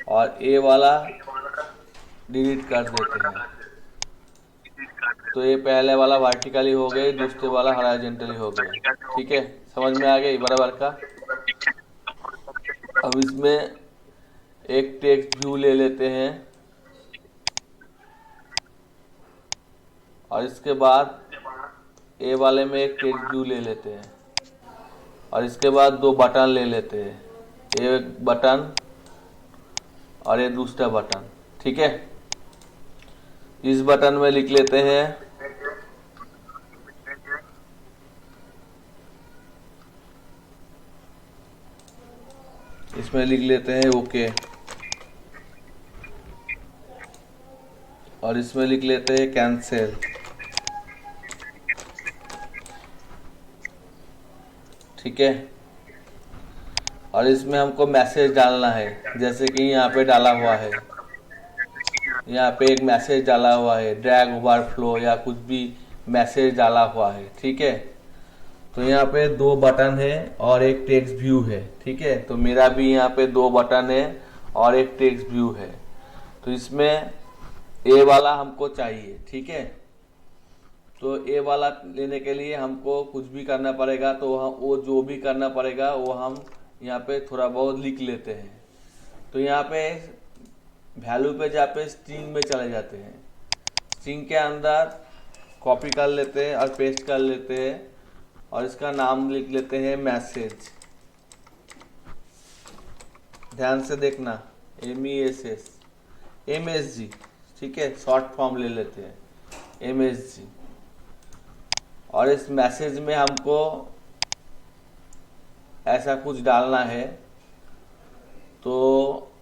[SPEAKER 1] और ये वाला डिलीट कर देते हैं। तो ये पहले वाला वर्टिकली हो गई, दूसरे वाला हॉरिजॉन्टली हो गया, ठीक है। समझ में आ गई बराबर का। अब इसमें एक टेक्स्ट व्यू ले लेते हैं और इसके बाद ए वाले में एक टेक्स्ट व्यू ले लेते हैं और इसके बाद दो बटन ले लेते हैं, एक बटन और ये दूसरा बटन, ठीक है। इस बटन में लिख लेते हैं इसमें लिख लेते हैं ओके, और इसमें लिख लेते हैं कैंसिल, ठीक है। और इसमें हमको मैसेज डालना है, जैसे कि यहाँ पे डाला हुआ है, यहाँ पे एक मैसेज डाला हुआ है, ड्रैग ओवरफ्लो या कुछ भी मैसेज डाला हुआ है, ठीक है। तो यहाँ पे दो बटन है और एक टेक्स्ट व्यू है, ठीक है। तो मेरा भी यहाँ पे दो बटन है और एक टेक्स्ट व्यू है। तो इसमें ए वाला हमको चाहिए, ठीक है। तो ए वाला लेने के लिए हमको कुछ भी करना पड़ेगा, तो हम वो जो भी करना पड़ेगा वो हम यहाँ पे थोड़ा बहुत लिख लेते हैं। तो यहाँ पे वैल्यू पे जहाँ पे स्ट्रिंग में चले जाते हैं, स्ट्रिंग के अंदर कॉपी कर लेते हैं और पेस्ट कर लेते हैं और इसका नाम लिख लेते हैं मैसेज। ध्यान से देखना, MSG, ठीक है, शॉर्ट फॉर्म ले लेते हैं MSG। और इस मैसेज में हमको ऐसा कुछ डालना है, तो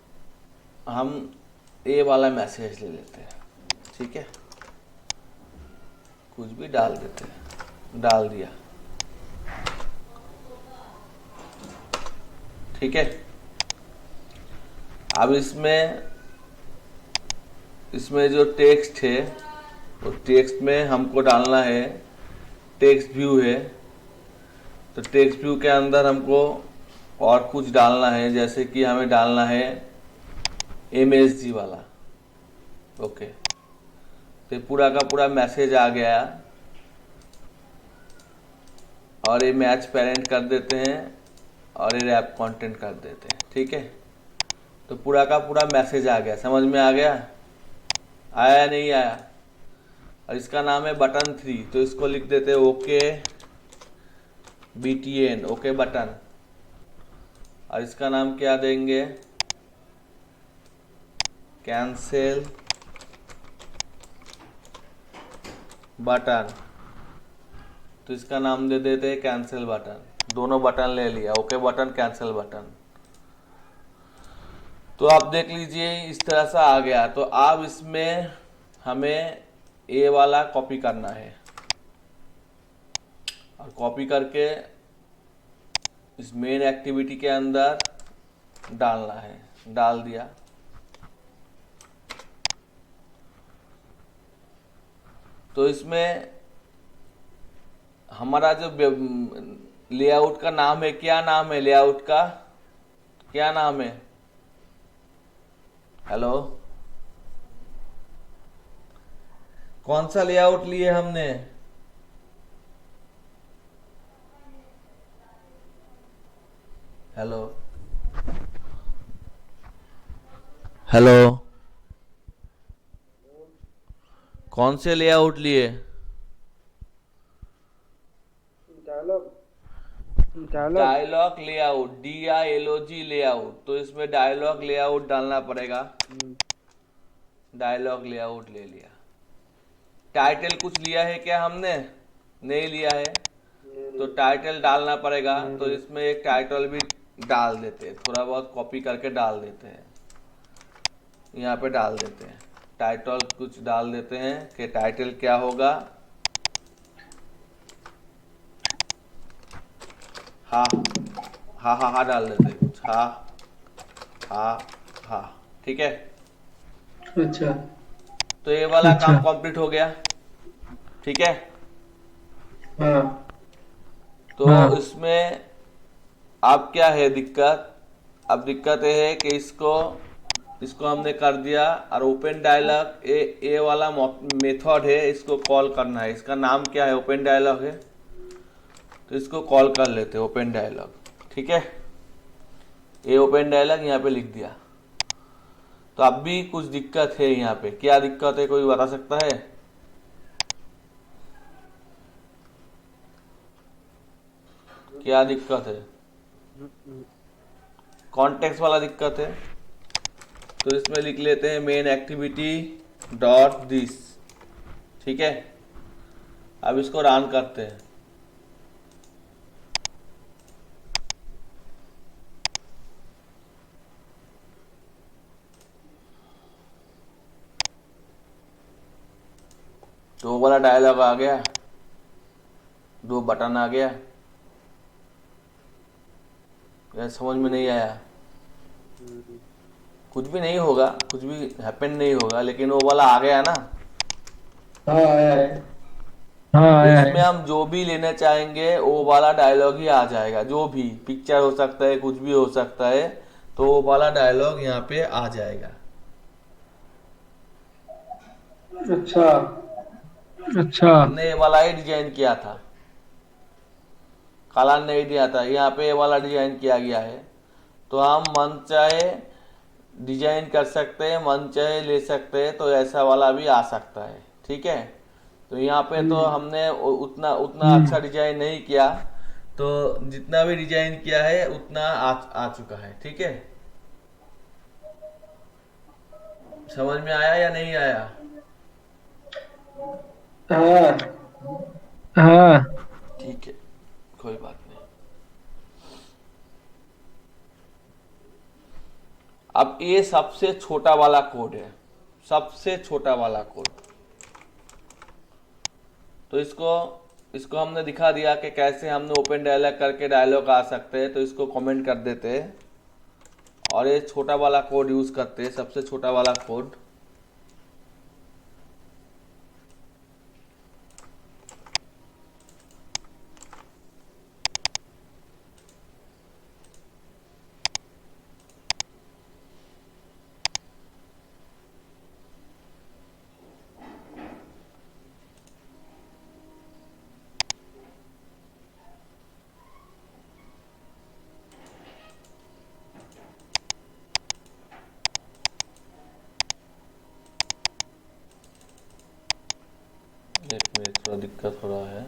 [SPEAKER 1] हम ए वाला मैसेज ले लेते हैं, ठीक है। कुछ भी डाल देते हैं, डाल दिया, ठीक है। अब इसमें जो टेक्स्ट है वो टेक्स्ट में हमको डालना है, टेक्स्ट व्यू है। तो टेक्स्ट व्यू के अंदर हमको और कुछ डालना है, जैसे कि हमें डालना है MSG वाला, ओके। तो पूरा का पूरा मैसेज आ गया। और ये मैच पेरेंट कर देते हैं और ये रैप कंटेंट कर देते हैं। ठीक है, तो पूरा का पूरा मैसेज आ गया, समझ में आ गया, आया या नहीं आया। और इसका नाम है बटन 3, तो इसको लिख देते हैं ओके BTN, ओके बटन। और इसका नाम क्या देंगे, कैंसिल बटन, तो इसका नाम दे देते हैं कैंसिल बटन। दोनों बटन ले लिया, ओके बटन कैंसिल बटन। तो आप देख लीजिए इस तरह से आ गया। तो अब इसमें हमें ये वाला कॉपी करना है और कॉपी करके इस मेन एक्टिविटी के अंदर डालना है। डाल दिया। तो इसमें हमारा जो लेआउट का नाम है, क्या नाम है लेआउट का, क्या नाम है, हेलो, कौन सा लेआउट लिए हमने, हेलो हेलो, कौन से लेआउट लिए, डायलॉग लेआउट, DILOG लेआउट। तो इसमें डायलॉग लेआउट डालना पड़ेगा। डायलॉग लेआउट ले लिया। टाइटल कुछ लिया है क्या हमने, नहीं लिया है, तो टाइटल डालना पड़ेगा। तो इसमें एक टाइटल भी डाल देते हैं, थोड़ा बहुत कॉपी करके डाल देते हैं, यहाँ पे डाल देते हैं। टाइटल कुछ डाल देते हैं कि टाइटल क्या होगा, हाँ हाँ हाँ हाँ डाल देते हैं कुछ, हाँ हाँ हाँ, ठीक है।
[SPEAKER 2] अच्छा
[SPEAKER 1] तो ये वाला
[SPEAKER 2] अच्छा।
[SPEAKER 1] काम कंप्लीट हो गया। ठीक है,
[SPEAKER 2] हाँ
[SPEAKER 1] तो
[SPEAKER 2] हाँ
[SPEAKER 1] इसमें अब क्या है दिक्कत, अब दिक्कत ये है कि इसको इसको हमने कर दिया और ओपन डायलॉग ये वाला मेथड है, इसको कॉल करना है। इसका नाम क्या है, ओपन डायलॉग है, तो इसको कॉल कर लेते हैं ओपन डायलॉग। ठीक है, ये ओपन डायलॉग यहाँ पे लिख दिया। तो अब भी कुछ दिक्कत है यहाँ पे, क्या दिक्कत है कोई बता सकता है, क्या दिक्कत है, कॉन्टेक्स्ट वाला दिक्कत है। तो इसमें लिख लेते हैं मेन एक्टिविटी डॉट दिस। ठीक है, अब इसको रन करते हैं। तो वो वाला डायलॉग आ गया, 2 बटन आ गया। यार समझ में नहीं आया, कुछ भी नहीं होगा, कुछ भी हैपन नहीं होगा, लेकिन वो वाला आ गया ना।
[SPEAKER 2] हाँ आया है। हाँ
[SPEAKER 1] तो
[SPEAKER 2] आया
[SPEAKER 1] इसमें
[SPEAKER 2] है।
[SPEAKER 1] हम जो भी लेना चाहेंगे वो वाला डायलॉग ही आ जाएगा, जो भी पिक्चर हो सकता है, कुछ भी हो सकता है, तो वो वाला डायलॉग यहाँ पे आ जाएगा।
[SPEAKER 2] अच्छा अच्छा।
[SPEAKER 1] हमने ये वाला ही डिजाइन किया था, काला नहीं दिया था, यहाँ पे ये वाला डिजाइन किया गया है। तो हम मन चाहे डिजाइन कर सकते हैं, मन चाहे ले सकते हैं, तो ऐसा वाला भी आ सकता है। ठीक है, तो यहाँ पे तो हमने उतना उतना अच्छा डिजाइन नहीं किया, तो जितना भी डिजाइन किया है उतना आ चुका है। ठीक है, समझ में आया या नहीं आया,
[SPEAKER 2] हाँ हाँ।
[SPEAKER 1] ठीक है, कोई बात नहीं। अब ये सबसे छोटा वाला कोड है, सबसे छोटा वाला कोड। तो इसको इसको हमने दिखा दिया कि कैसे हमने ओपन डायलॉग करके डायलॉग आ सकते हैं। तो इसको कमेंट कर देते हैं और ये छोटा वाला कोड यूज करते हैं, सबसे छोटा वाला कोड। दिक्कत हो रहा है।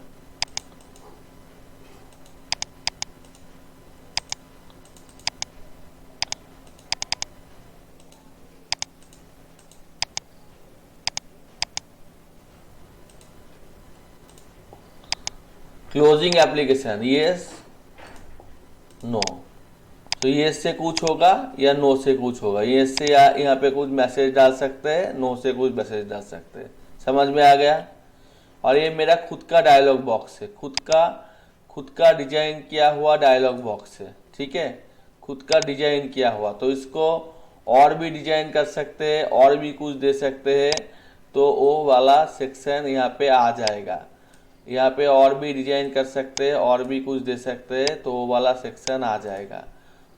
[SPEAKER 1] Closing application, yes no. तो यस से कुछ होगा या नो से कुछ होगा। यस से यहाँ पे कुछ मैसेज डाल सकते हैं, नो से कुछ मैसेज डाल सकते हैं। समझ में आ गया। और ये मेरा खुद का डायलॉग बॉक्स है, खुद का डिजाइन किया हुआ डायलॉग बॉक्स है। ठीक है, खुद का डिजाइन किया हुआ। तो इसको और भी डिजाइन कर सकते हैं, और भी कुछ दे सकते हैं, तो वो वाला सेक्शन यहाँ पे आ जाएगा। यहाँ पे और भी डिजाइन कर सकते हैं, और भी कुछ दे सकते हैं, तो वो वाला सेक्शन आ जाएगा।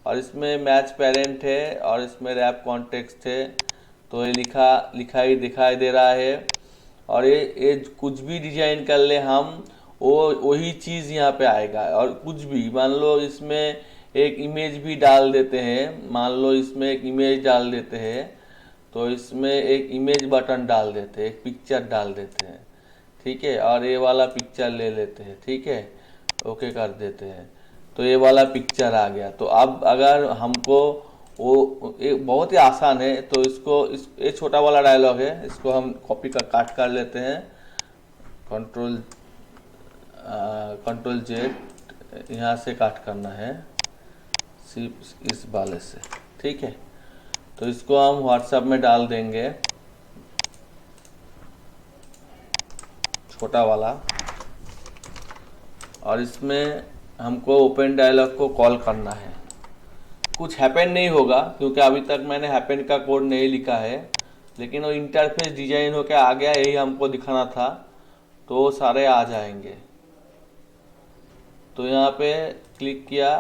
[SPEAKER 1] और इसमें मैच पेरेंट है, और इसमें रैप कॉन्टेक्स्ट है। तो ये लिखाई दिखाई दे रहा है। और ये कुछ भी डिजाइन कर ले हम, वो वही चीज़ यहाँ पे आएगा। और कुछ भी मान लो इसमें एक इमेज भी डाल देते हैं, मान लो इसमें एक इमेज डाल देते हैं, तो इसमें एक इमेज बटन डाल देते हैं, एक पिक्चर डाल देते हैं। ठीक है, और ये वाला पिक्चर ले लेते हैं। ठीक है, ओके कर देते हैं, तो ये वाला पिक्चर आ गया। तो अब अगर हमको वो एक बहुत ही आसान है, तो ये छोटा वाला डायलॉग है, इसको हम कॉपी काट कर लेते हैं। कंट्रोल जेड यहाँ से काट करना है, सिर्फ इस वाले से। ठीक है, तो इसको हम व्हाट्सएप में डाल देंगे, छोटा वाला। और इसमें हमको ओपन डायलॉग को कॉल करना है। कुछ हैपन नहीं होगा, क्योंकि अभी तक मैंने हैपन का कोड नहीं लिखा है, लेकिन वो इंटरफेस डिजाइन होके आ गया, यही हमको दिखाना था, तो वो सारे आ जाएंगे। तो यहाँ पे क्लिक किया,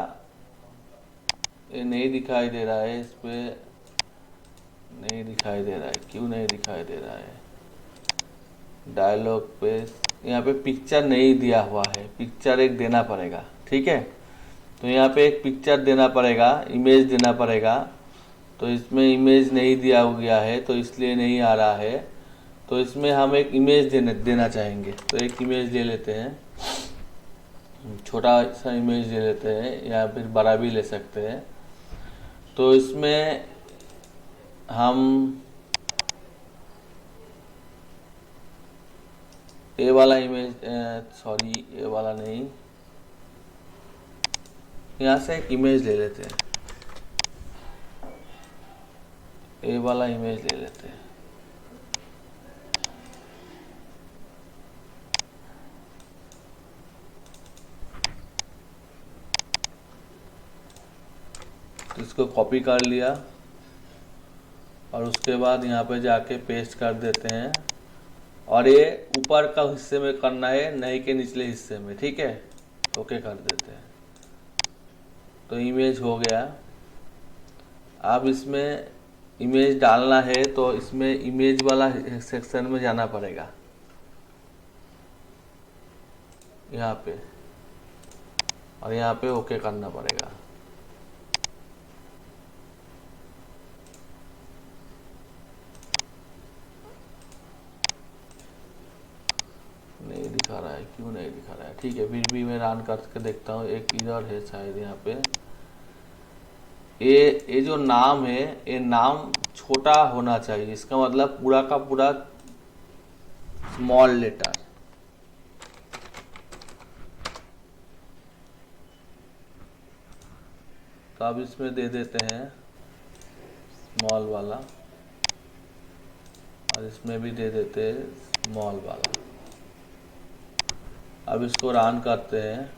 [SPEAKER 1] ये नहीं दिखाई दे रहा है, इस पे नहीं दिखाई दे रहा है, क्यों नहीं दिखाई दे रहा है। डायलॉग पे यहाँ पे पिक्चर नहीं दिया हुआ है, पिक्चर एक देना पड़ेगा। ठीक है, तो यहाँ पे एक पिक्चर देना पड़ेगा, इमेज देना पड़ेगा। तो इसमें इमेज नहीं दिया गया है, तो इसलिए नहीं आ रहा है। तो इसमें हम एक इमेज देना चाहेंगे, तो एक इमेज ले लेते हैं, छोटा सा इमेज ले लेते हैं, या फिर बड़ा भी ले सकते हैं। तो इसमें हम ये वाला इमेज, सॉरी ये वाला नहीं, यहाँ से एक इमेज ले लेते हैं, ये वाला इमेज ले लेते हैं। तो इसको कॉपी कर लिया, और उसके बाद यहाँ पे जाके पेस्ट कर देते हैं। और ये ऊपर का हिस्से में करना है, नहीं के निचले हिस्से में। ठीक है, ओके कर देते हैं। तो इमेज हो गया। अब इसमें इमेज डालना है, तो इसमें इमेज वाला सेक्शन में जाना पड़ेगा, यहाँ पे, और यहाँ पे ओके करना पड़ेगा। नहीं दिखा रहा है, क्यों नहीं दिखा रहा है। ठीक है, फिर भी मैं रन करके देखता हूँ, एक इधर है शायद यहाँ पे। ये जो नाम है, ये नाम छोटा होना चाहिए, इसका मतलब पूरा का पूरा स्मॉल लेटर। तो अब इसमें दे देते हैं स्मॉल वाला, और इसमें भी दे देते हैं स्मॉल वाला। अब इसको रन करते हैं।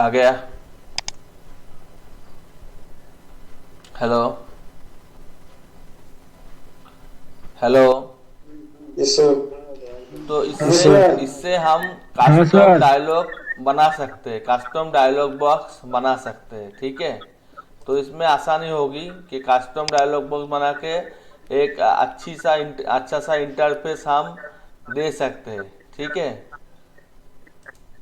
[SPEAKER 1] आ गया। Hello hello.
[SPEAKER 3] Yes sir.
[SPEAKER 1] तो
[SPEAKER 2] हाँ
[SPEAKER 1] इससे
[SPEAKER 2] सर।
[SPEAKER 1] इससे हम
[SPEAKER 2] हाँ
[SPEAKER 1] कस्टम
[SPEAKER 2] सर।
[SPEAKER 1] डायलॉग बना सकते हैं, कस्टम डायलॉग बॉक्स बना सकते हैं। ठीक है, तो इसमें आसानी होगी कि कस्टम डायलॉग बॉक्स बना के एक अच्छा सा इंटरफेस हम दे सकते हैं। ठीक है,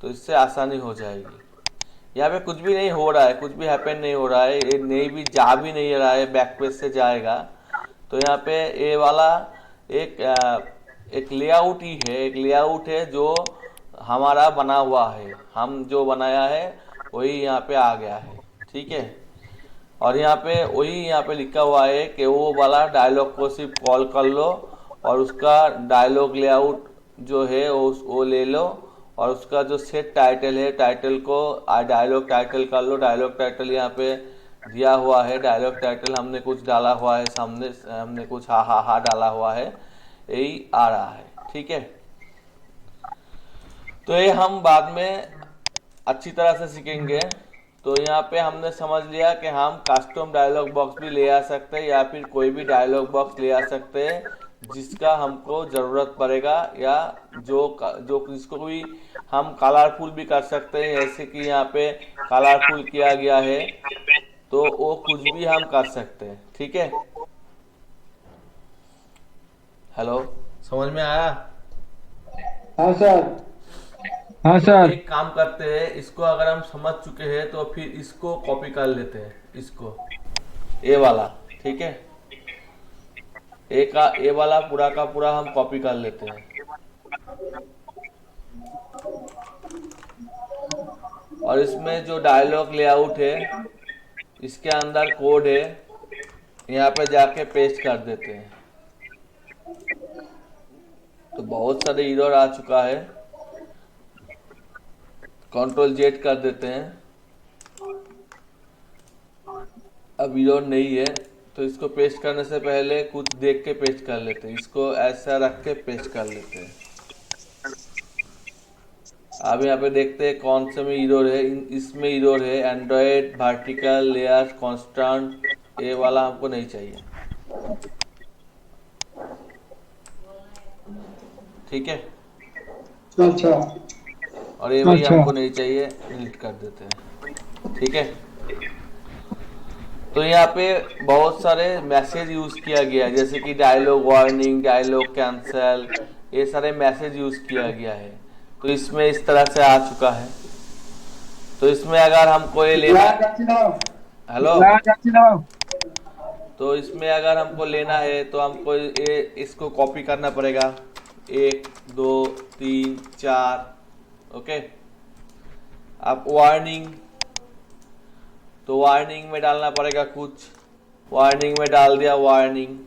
[SPEAKER 1] तो इससे आसानी हो जाएगी। यहाँ पे कुछ भी नहीं हो रहा है, कुछ भी हैपन नहीं हो रहा है, ये नहीं भी जा भी नहीं रहा है, बैक पेज से जाएगा। तो यहाँ पे ये वाला एक एक लेआउट ही है, एक लेआउट है जो हमारा बना हुआ है, हम जो बनाया है वही यहाँ पे आ गया है। ठीक है, और यहाँ पे वही यहाँ पे लिखा हुआ है कि वो वाला डायलॉग को सिर्फ कॉल कर लो और उसका डायलॉग लेआउट जो है वो ले लो, और उसका जो सेट टाइटल है, टाइटल को डायलॉग टाइटल कर लो। डायलॉग टाइटल यहाँ पे दिया हुआ है, डायलॉग टाइटल हमने कुछ डाला हुआ है, सामने हमने कुछ हा हा हा डाला हुआ है, यही आ रहा है। ठीक है, तो ये हम बाद में अच्छी तरह से सीखेंगे। तो यहाँ पे हमने समझ लिया कि हम कस्टम डायलॉग बॉक्स भी ले आ सकते हैं, या फिर कोई भी डायलॉग बॉक्स ले आ सकते हैं जिसका हमको ज़रूरत पड़ेगा, या जो जिसको भी हम कलरफुल भी कर सकते हैं, जैसे कि यहाँ पे कलरफुल किया गया है, तो वो कुछ भी हम कर सकते हैं। ठीक है, हेलो, समझ में आया?
[SPEAKER 2] हाँ सर। हाँ
[SPEAKER 1] तो
[SPEAKER 2] सर।
[SPEAKER 1] एक काम करते हैं, इसको अगर हम समझ चुके हैं तो फिर इसको कॉपी कर लेते हैं, इसको ए वाला। ठीक है, ए वाला पूरा का पूरा हम कॉपी कर लेते हैं, और इसमें जो डायलॉग लेआउट है इसके अंदर कोड है, यहाँ पे जाके पेस्ट कर देते हैं। तो बहुत सारे एरर आ चुका है, कंट्रोल जेड कर देते हैं, अब एरर नहीं है। तो इसको पेस्ट करने से पहले कुछ देख के पेस्ट कर लेते हैं, इसको ऐसा रख के पेस्ट कर लेते हैं। अब यहाँ पे देखते हैं कौन से में एरर है। इसमें एरर है एंड्रॉयड वर्टिकल लेयर कांस्टेंट, ये वाला हमको नहीं चाहिए। ठीक है,
[SPEAKER 2] अच्छा
[SPEAKER 1] और ये भी
[SPEAKER 2] अच्छा।
[SPEAKER 1] हमको नहीं चाहिए, डिलीट कर देते हैं। ठीक है, तो यहाँ पे बहुत सारे मैसेज यूज किया गया है, जैसे कि डायलॉग वार्निंग, डायलॉग कैंसल, ये सारे मैसेज यूज किया गया है। तो इसमें इस तरह से आ चुका है। तो इसमें अगर हमको ये लेना, हेलो, तो इसमें अगर हमको लेना है तो हमको ये इसको कॉपी करना पड़ेगा, 1 2 3 4। ओके, अब वार्निंग, तो वार्निंग में डालना पड़ेगा कुछ, वार्निंग में डाल दिया वार्निंग।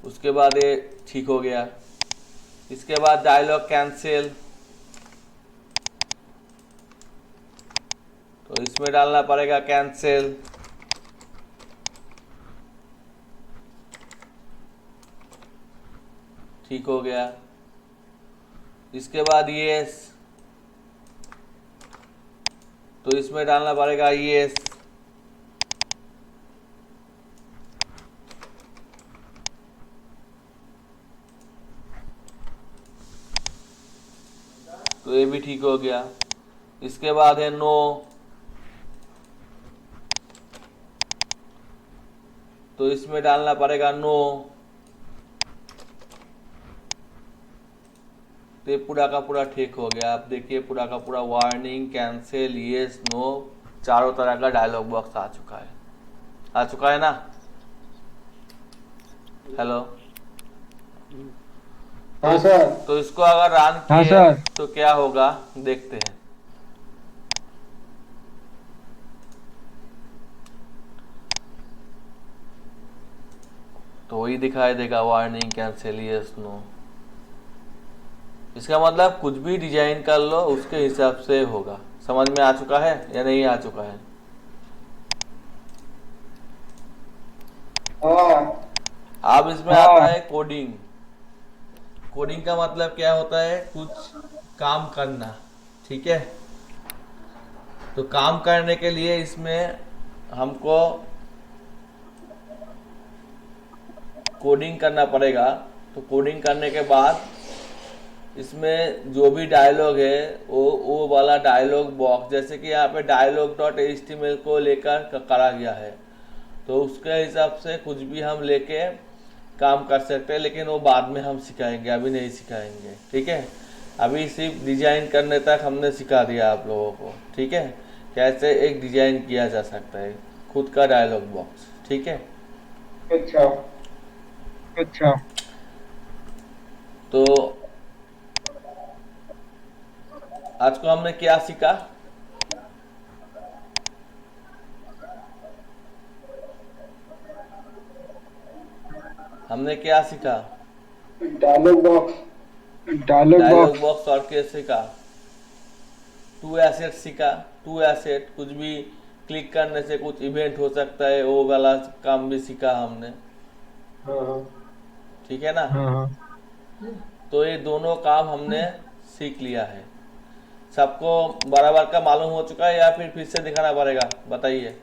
[SPEAKER 1] उसके बाद ये ठीक हो गया। इसके बाद डायलॉग कैंसिल, तो इसमें डालना पड़ेगा कैंसिल। ठीक हो गया। इसके बाद यस, तो इसमें डालना पड़ेगा यस। तो ये भी ठीक हो गया। इसके बाद है नो, तो इसमें डालना पड़ेगा नो। तो ये पूरा का पूरा ठीक हो गया। आप देखिए पूरा का पूरा वार्निंग, कैंसिल, यस, नो, चारों तरह का डायलॉग बॉक्स आ चुका है, आ चुका है ना? हेलो,
[SPEAKER 2] हाँ सर।
[SPEAKER 1] तो इसको अगर रन
[SPEAKER 2] हाँ
[SPEAKER 1] किए
[SPEAKER 2] सर।
[SPEAKER 1] तो क्या होगा देखते हैं। तो वही दिखाई देगा, वार्निंग, कैंसिल, यस, नो। इसका मतलब कुछ भी डिजाइन कर लो उसके हिसाब से होगा। समझ में आ चुका है या नहीं आ चुका है?
[SPEAKER 2] हाँ
[SPEAKER 1] अब इसमें आता है कोडिंग। कोडिंग का मतलब क्या होता है? कुछ काम करना। ठीक है, तो काम करने के लिए इसमें हमको कोडिंग करना पड़ेगा। तो कोडिंग करने के बाद इसमें जो भी डायलॉग है वो वाला डायलॉग बॉक्स, जैसे कि यहाँ पे dialog.html को लेकर करा गया है, तो उसके हिसाब से कुछ भी हम लेके काम कर सकते हैं, लेकिन वो बाद में हम सिखाएंगे, अभी नहीं सिखाएंगे। ठीक है, अभी सिर्फ डिजाइन करने तक हमने सिखा दिया आप लोगों को। ठीक है, कैसे एक डिजाइन किया जा सकता है, खुद का डायलॉग बॉक्स। ठीक है,
[SPEAKER 2] अच्छा अच्छा
[SPEAKER 1] तो आज को हमने क्या सीखा? हमने क्या सीखा?
[SPEAKER 2] Dialogue box dialogue
[SPEAKER 1] dialogue
[SPEAKER 2] box
[SPEAKER 1] box और कैसे का, टू एसेट सीखा। टू एसेट, कुछ भी क्लिक करने से कुछ इवेंट हो सकता है, वो वाला काम भी सीखा हमने।
[SPEAKER 2] हाँ
[SPEAKER 1] ठीक है ना?
[SPEAKER 2] हाँ
[SPEAKER 1] तो ये दोनों काम हमने सीख लिया है। सबको बराबर का मालूम हो चुका है या फिर से दिखाना पड़ेगा, बताइए।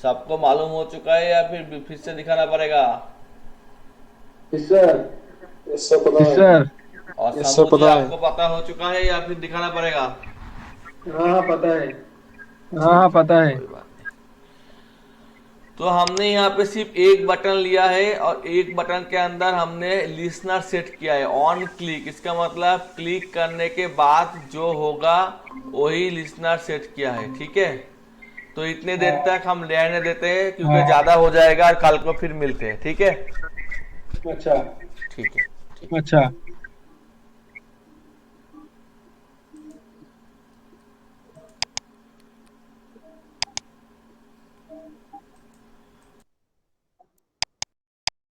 [SPEAKER 1] सबको मालूम हो चुका है या फिर से दिखाना पड़ेगा?
[SPEAKER 2] सर
[SPEAKER 3] इससे पता है।
[SPEAKER 2] सर
[SPEAKER 1] और
[SPEAKER 3] इससे
[SPEAKER 1] शंभू जी,
[SPEAKER 3] पता है।
[SPEAKER 1] आपको पता हो चुका है या फिर दिखाना पड़ेगा?
[SPEAKER 2] हाँ पता है। हाँ पता है।
[SPEAKER 1] कोई बात नहीं। तो हमने यहाँ पे सिर्फ एक बटन लिया है और एक बटन के अंदर हमने लिसनर सेट किया है ऑन क्लिक। इसका मतलब क्लिक करने के बाद जो होगा वही लिसनर सेट किया है। ठीक है, तो इतने देर तक हम रहने देते हैं क्योंकि ज्यादा हो जाएगा और कल को फिर मिलते हैं। ठीक है,
[SPEAKER 2] अच्छा
[SPEAKER 1] ठीक है, ठीक है।
[SPEAKER 2] अच्छा